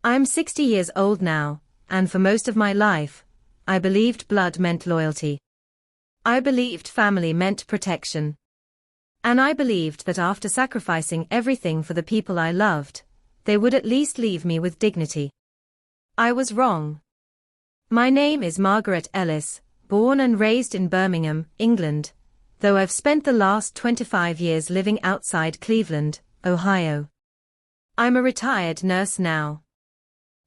I'm 60 years old now, and for most of my life, I believed blood meant loyalty. I believed family meant protection. And I believed that after sacrificing everything for the people I loved, they would at least leave me with dignity. I was wrong. My name is Margaret Ellis, born and raised in Birmingham, England, though I've spent the last 25 years living outside Cleveland, Ohio. I'm a retired nurse now.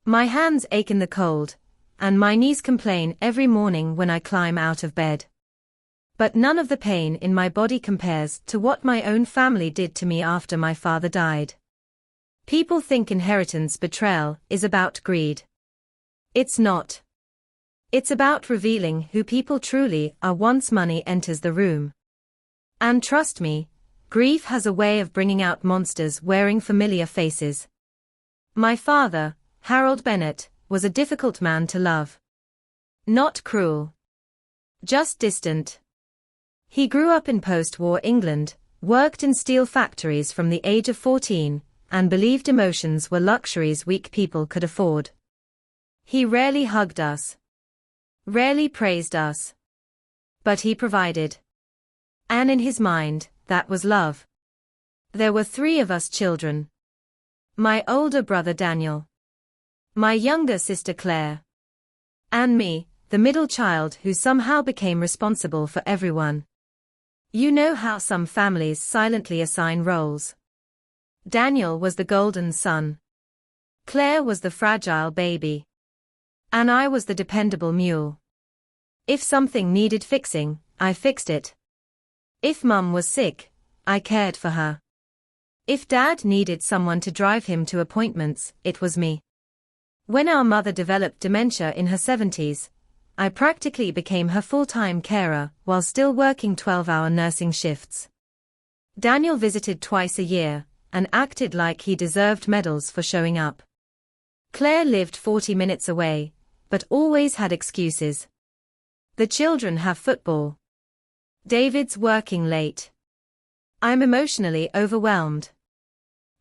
My hands ache in the cold, and my knees complain every morning when I climb out of bed. But none of the pain in my body compares to what my own family did to me after my father died. People think inheritance betrayal is about greed. It's not. It's about revealing who people truly are once money enters the room. And trust me, grief has a way of bringing out monsters wearing familiar faces. My father, Harold Bennett, was a difficult man to love. Not cruel. Just distant. He grew up in post-war England, worked in steel factories from the age of 14, and believed emotions were luxuries weak people could afford. He rarely hugged us. Rarely praised us. But he provided. And in his mind, that was love. There were 3 of us children. My older brother Daniel. My younger sister Claire. And me, the middle child who somehow became responsible for everyone. You know how some families silently assign roles. Daniel was the golden son. Claire was the fragile baby. And I was the dependable mule. If something needed fixing, I fixed it. If Mum was sick, I cared for her. If Dad needed someone to drive him to appointments, it was me. When our mother developed dementia in her 70s, I practically became her full-time carer while still working 12-hour nursing shifts. Daniel visited twice a year and acted like he deserved medals for showing up. Claire lived 40 minutes away, but always had excuses. The children have football. David's working late. I'm emotionally overwhelmed.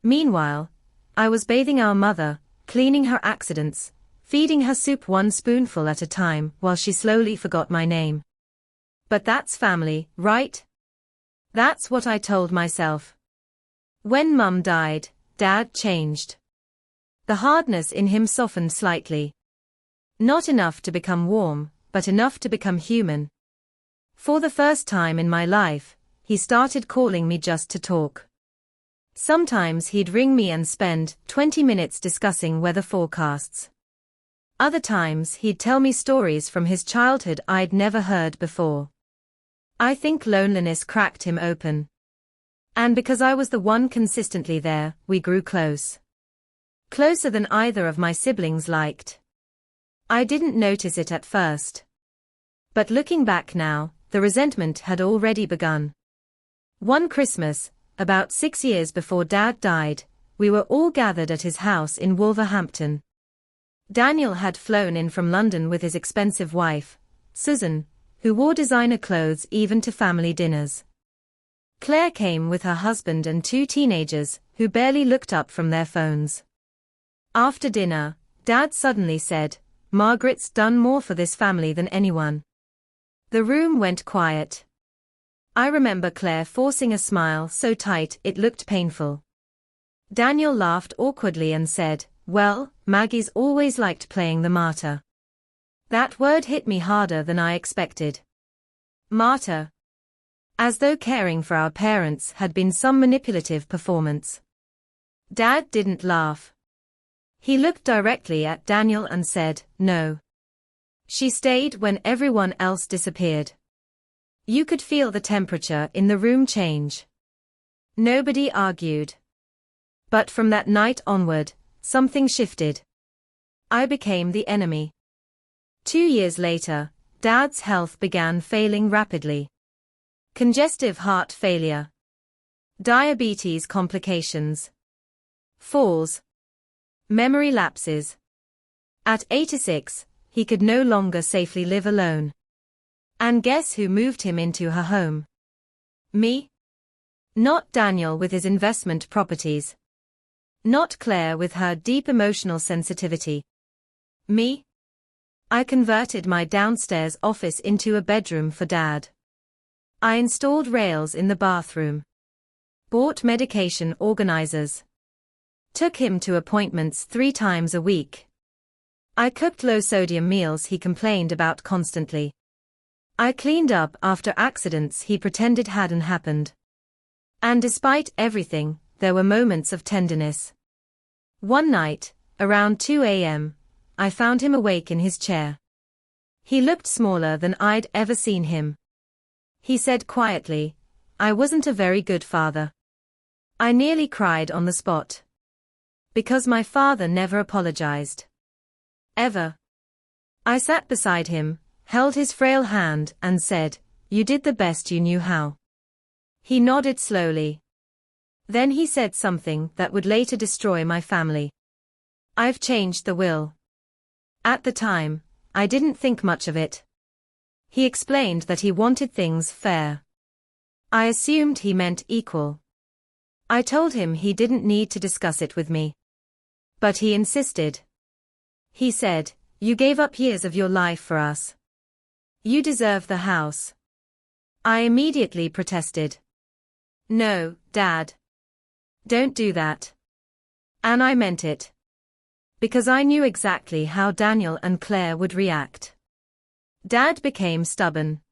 Meanwhile, I was bathing our mother, cleaning her accidents, feeding her soup 1 spoonful at a time while she slowly forgot my name. But that's family, right? That's what I told myself. When Mum died, Dad changed. The hardness in him softened slightly. Not enough to become warm, but enough to become human. For the first time in my life, he started calling me just to talk. Sometimes he'd ring me and spend 20 minutes discussing weather forecasts. Other times he'd tell me stories from his childhood I'd never heard before. I think loneliness cracked him open. And because I was the one consistently there, we grew close. Closer than either of my siblings liked. I didn't notice it at first. But looking back now, the resentment had already begun. One Christmas, about 6 years before Dad died, we were all gathered at his house in Wolverhampton. Daniel had flown in from London with his expensive wife, Susan, who wore designer clothes even to family dinners. Claire came with her husband and 2 teenagers, who barely looked up from their phones. After dinner, Dad suddenly said, "Margaret's done more for this family than anyone." The room went quiet. I remember Claire forcing a smile so tight it looked painful. Daniel laughed awkwardly and said, "Well, Maggie's always liked playing the martyr." That word hit me harder than I expected. Martyr. As though caring for our parents had been some manipulative performance. Dad didn't laugh. He looked directly at Daniel and said, "No. She stayed when everyone else disappeared." You could feel the temperature in the room change. Nobody argued. But from that night onward, something shifted. I became the enemy. 2 years later, Dad's health began failing rapidly. Congestive heart failure. Diabetes complications. Falls. Memory lapses. At 86, he could no longer safely live alone. And guess who moved him into her home? Me? Not Daniel with his investment properties. Not Claire with her deep emotional sensitivity. Me? I converted my downstairs office into a bedroom for Dad. I installed rails in the bathroom. Bought medication organizers. Took him to appointments 3 times a week. I cooked low-sodium meals he complained about constantly. I cleaned up after accidents he pretended hadn't happened. And despite everything, there were moments of tenderness. One night, around 2 a.m., I found him awake in his chair. He looked smaller than I'd ever seen him. He said quietly, "I wasn't a very good father." I nearly cried on the spot. Because my father never apologized. Ever. I sat beside him, held his frail hand and said, "You did the best you knew how." He nodded slowly. Then he said something that would later destroy my family. "I've changed the will." At the time, I didn't think much of it. He explained that he wanted things fair. I assumed he meant equal. I told him he didn't need to discuss it with me. But he insisted. He said, "You gave up years of your life for us. You deserve the house." I immediately protested. "No, Dad. Don't do that." And I meant it. Because I knew exactly how Daniel and Claire would react. Dad became stubborn.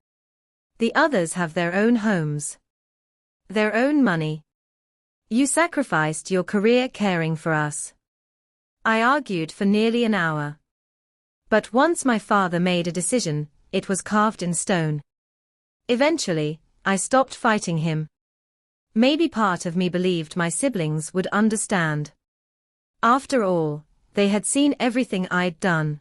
The others have their own homes. Their own money. You sacrificed your career caring for us. I argued for nearly an hour. But once my father made a decision, it was carved in stone. Eventually, I stopped fighting him. Maybe part of me believed my siblings would understand. After all, they had seen everything I'd done.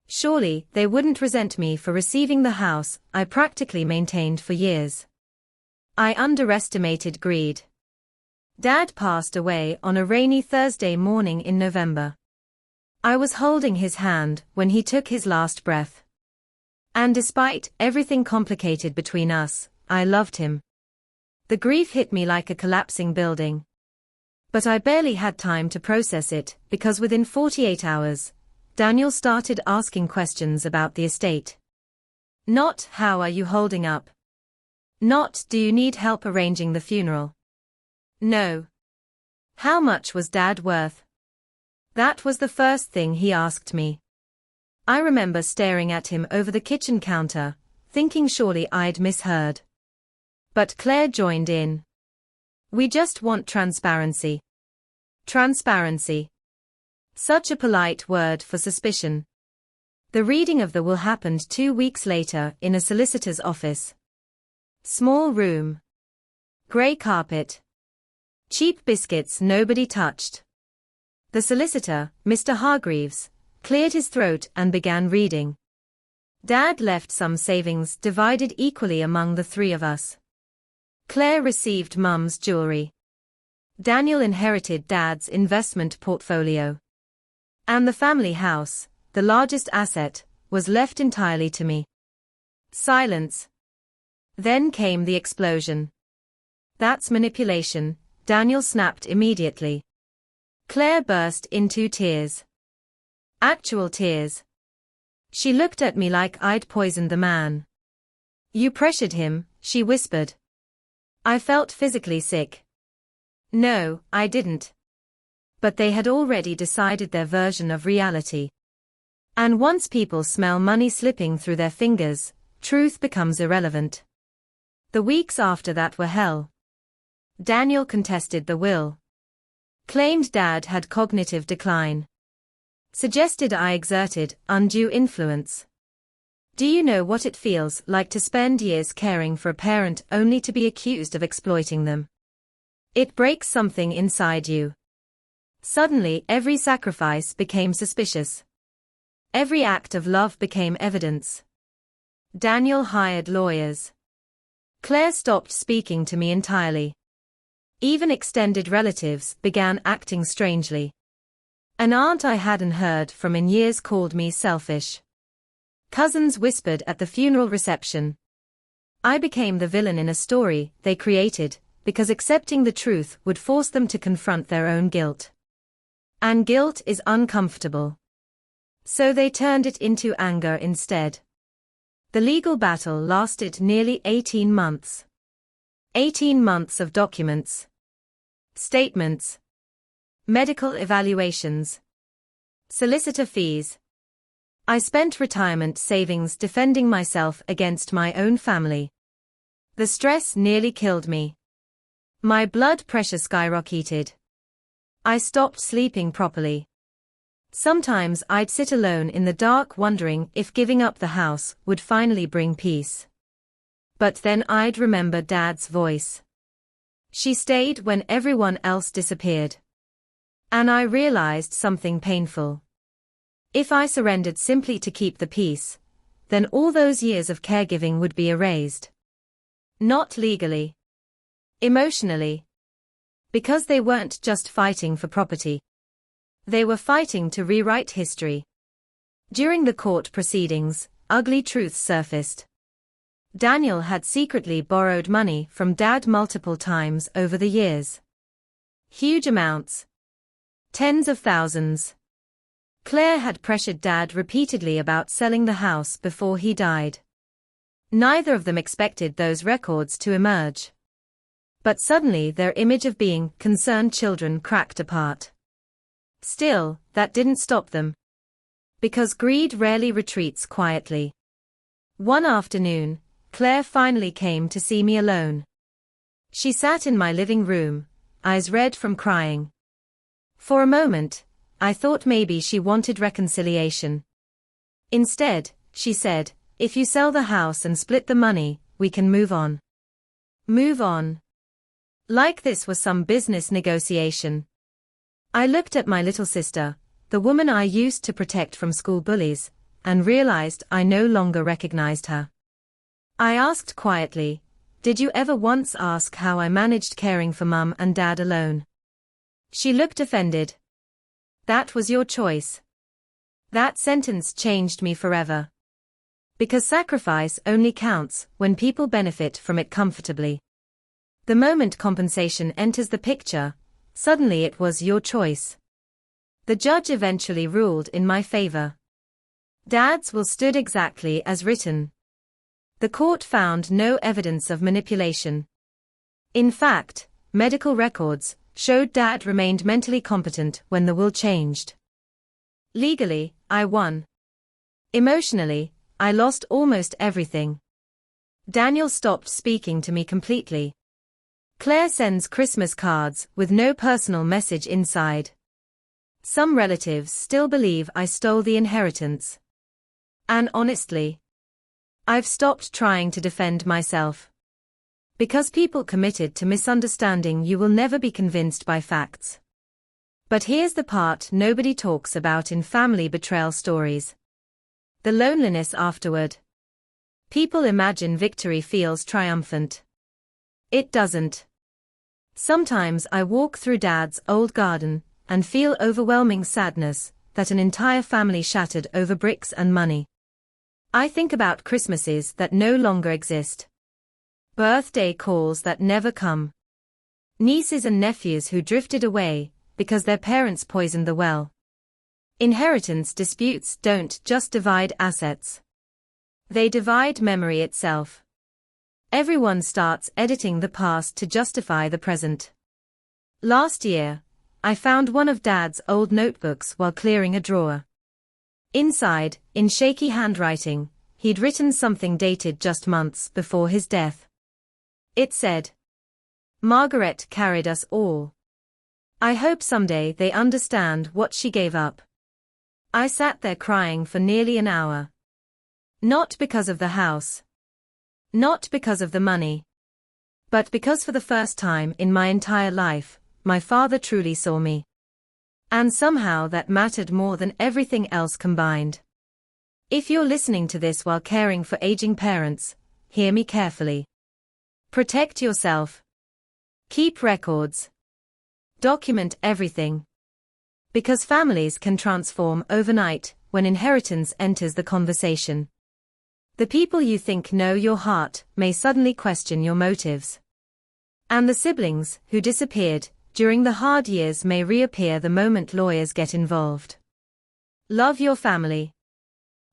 Surely, they wouldn't resent me for receiving the house I practically maintained for years. I underestimated greed. Dad passed away on a rainy Thursday morning in November. I was holding his hand when he took his last breath. And despite everything complicated between us, I loved him. The grief hit me like a collapsing building. But I barely had time to process it, because within 48 hours, Daniel started asking questions about the estate. Not, "How are you holding up?" Not, "Do you need help arranging the funeral?" No. "How much was Dad worth?" That was the first thing he asked me. I remember staring at him over the kitchen counter, thinking surely I'd misheard. But Claire joined in. "We just want transparency." Transparency. Such a polite word for suspicion. The reading of the will happened 2 weeks later in a solicitor's office. Small room. Grey carpet. Cheap biscuits nobody touched. The solicitor, Mr. Hargreaves, cleared his throat and began reading. Dad left some savings divided equally among the 3 of us. Claire received Mum's jewelry. Daniel inherited Dad's investment portfolio. And the family house, the largest asset, was left entirely to me. Silence. Then came the explosion. "That's manipulation," Daniel snapped immediately. Claire burst into tears. Actual tears. She looked at me like I'd poisoned the man. "You pressured him," she whispered. I felt physically sick. No, I didn't. But they had already decided their version of reality. And once people smell money slipping through their fingers, truth becomes irrelevant. The weeks after that were hell. Daniel contested the will. Claimed Dad had cognitive decline. Suggested I exerted undue influence. Do you know what it feels like to spend years caring for a parent only to be accused of exploiting them? It breaks something inside you. Suddenly, every sacrifice became suspicious. Every act of love became evidence. Daniel hired lawyers. Claire stopped speaking to me entirely. Even extended relatives began acting strangely. An aunt I hadn't heard from in years called me selfish. Cousins whispered at the funeral reception. I became the villain in a story they created, because accepting the truth would force them to confront their own guilt. And guilt is uncomfortable. So they turned it into anger instead. The legal battle lasted nearly 18 months. 18 months of documents, statements, medical evaluations, solicitor fees. I spent retirement savings defending myself against my own family. The stress nearly killed me. My blood pressure skyrocketed. I stopped sleeping properly. Sometimes I'd sit alone in the dark wondering if giving up the house would finally bring peace. But then I'd remember Dad's voice. She stayed when everyone else disappeared. And I realized something painful. If I surrendered simply to keep the peace, then all those years of caregiving would be erased. Not legally. Emotionally. Because they weren't just fighting for property. They were fighting to rewrite history. During the court proceedings, ugly truths surfaced. Daniel had secretly borrowed money from Dad multiple times over the years. Huge amounts. Tens of thousands. Claire had pressured Dad repeatedly about selling the house before he died. Neither of them expected those records to emerge. But suddenly their image of being concerned children cracked apart. Still, that didn't stop them. Because greed rarely retreats quietly. One afternoon, Claire finally came to see me alone. She sat in my living room, eyes red from crying. For a moment, I thought maybe she wanted reconciliation. Instead, she said, "If you sell the house and split the money, we can move on." Move on. Like this was some business negotiation. I looked at my little sister, the woman I used to protect from school bullies, and realized I no longer recognized her. I asked quietly, "Did you ever once ask how I managed caring for Mum and Dad alone?" She looked offended. "That was your choice." That sentence changed me forever. Because sacrifice only counts when people benefit from it comfortably. The moment compensation enters the picture, suddenly it was your choice. The judge eventually ruled in my favor. Dad's will stood exactly as written. The court found no evidence of manipulation. In fact, medical records showed Dad remained mentally competent when the will changed. Legally, I won. Emotionally, I lost almost everything. Daniel stopped speaking to me completely. Claire sends Christmas cards with no personal message inside. Some relatives still believe I stole the inheritance. And honestly, I've stopped trying to defend myself. Because people committed to misunderstanding, you will never be convinced by facts. But here's the part nobody talks about in family betrayal stories. The loneliness afterward. People imagine victory feels triumphant. It doesn't. Sometimes I walk through Dad's old garden and feel overwhelming sadness that an entire family shattered over bricks and money. I think about Christmases that no longer exist. Birthday calls that never come. Nieces and nephews who drifted away because their parents poisoned the well. Inheritance disputes don't just divide assets. They divide memory itself. Everyone starts editing the past to justify the present. Last year, I found one of Dad's old notebooks while clearing a drawer. Inside, in shaky handwriting, he'd written something dated just months before his death. It said, "Margaret carried us all. I hope someday they understand what she gave up." I sat there crying for nearly an hour. Not because of the house. Not because of the money. But because for the first time in my entire life, my father truly saw me. And somehow that mattered more than everything else combined. If you're listening to this while caring for aging parents, hear me carefully. Protect yourself. Keep records. Document everything. Because families can transform overnight when inheritance enters the conversation. The people you think know your heart may suddenly question your motives. And the siblings who disappeared during the hard years may reappear the moment lawyers get involved. Love your family.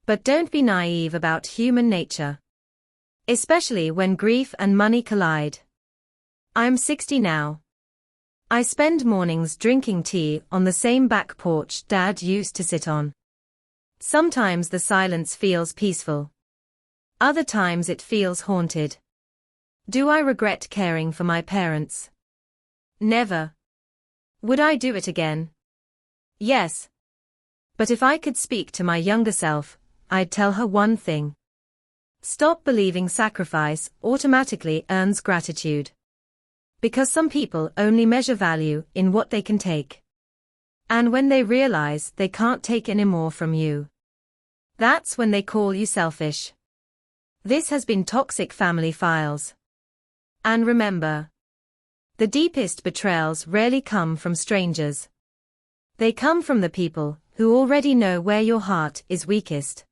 But don't be naive about human nature. Especially when grief and money collide. I'm 60 now. I spend mornings drinking tea on the same back porch Dad used to sit on. Sometimes the silence feels peaceful. Other times it feels haunted. Do I regret caring for my parents? Never. Would I do it again? Yes. But if I could speak to my younger self, I'd tell her one thing. Stop believing sacrifice automatically earns gratitude. Because some people only measure value in what they can take. And when they realize they can't take any more from you, that's when they call you selfish. This has been Toxic Family Files. And remember, the deepest betrayals rarely come from strangers. They come from the people who already know where your heart is weakest.